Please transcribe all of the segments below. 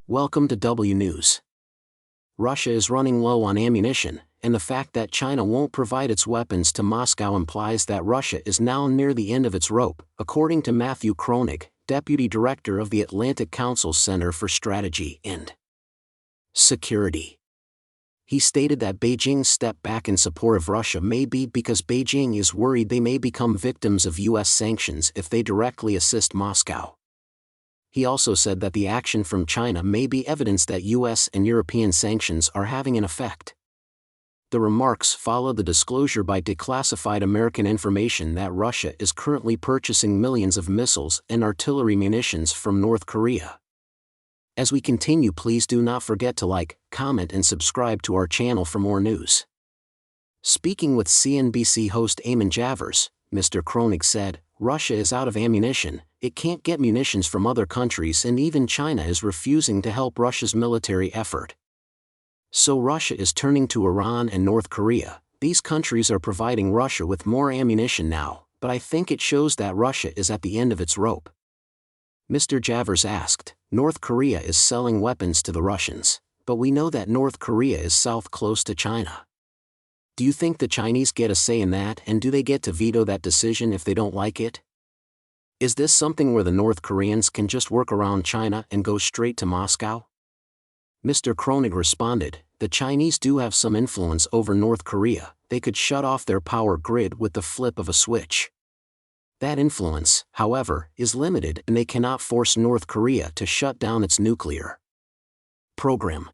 Welcome to W News. Russia is running low on ammunition, and the fact that China won't provide its weapons to Moscow implies that Russia is now near the end of its rope, according to Matthew Kroenig, Deputy Director of the Atlantic Council's Center for Strategy and Security. He stated that Beijing's step back in support of Russia may be because Beijing is worried they may become victims of U.S. sanctions if they directly assist Moscow. He also said that the action from China may be evidence that U.S. and European sanctions are having an effect. The remarks follow the disclosure by declassified American information that Russia is currently purchasing millions of missiles and artillery munitions from North Korea. As we continue, please do not forget to like, comment and subscribe to our channel for more news. Speaking with CNBC host Eamon Javers, Mr. Kroenig said, "Russia is out of ammunition, it can't get munitions from other countries, and even China is refusing to help Russia's military effort. So Russia is turning to Iran and North Korea. These countries are providing Russia with more ammunition now, but I think it shows that Russia is at the end of its rope." Mr. Javers asked, "North Korea is selling weapons to the Russians, but we know that North Korea is south close to China. Do you think the Chinese get a say in that, and do they get to veto that decision if they don't like it? Is this something where the North Koreans can just work around China and go straight to Moscow?" Mr. Kroenig responded, "The Chinese do have some influence over North Korea. They could shut off their power grid with the flip of a switch. That influence, however, is limited, and they cannot force North Korea to shut down its nuclear program."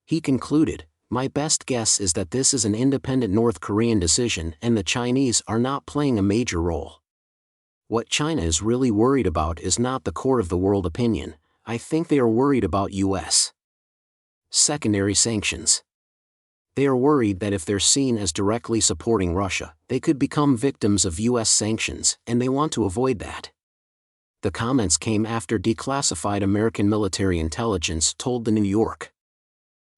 He concluded, "My best guess is that this is an independent North Korean decision and the Chinese are not playing a major role. What China is really worried about is not the core of the world opinion. I think they are worried about U.S. secondary sanctions. They are worried that if they're seen as directly supporting Russia, they could become victims of U.S. sanctions, and they want to avoid that." The comments came after declassified American military intelligence told the New York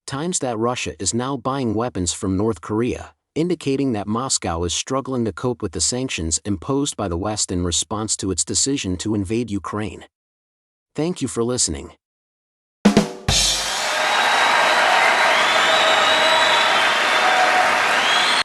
Times that Russia is now buying weapons from North Korea, indicating that Moscow is struggling to cope with the sanctions imposed by the West in response to its decision to invade Ukraine. Thank you for listening.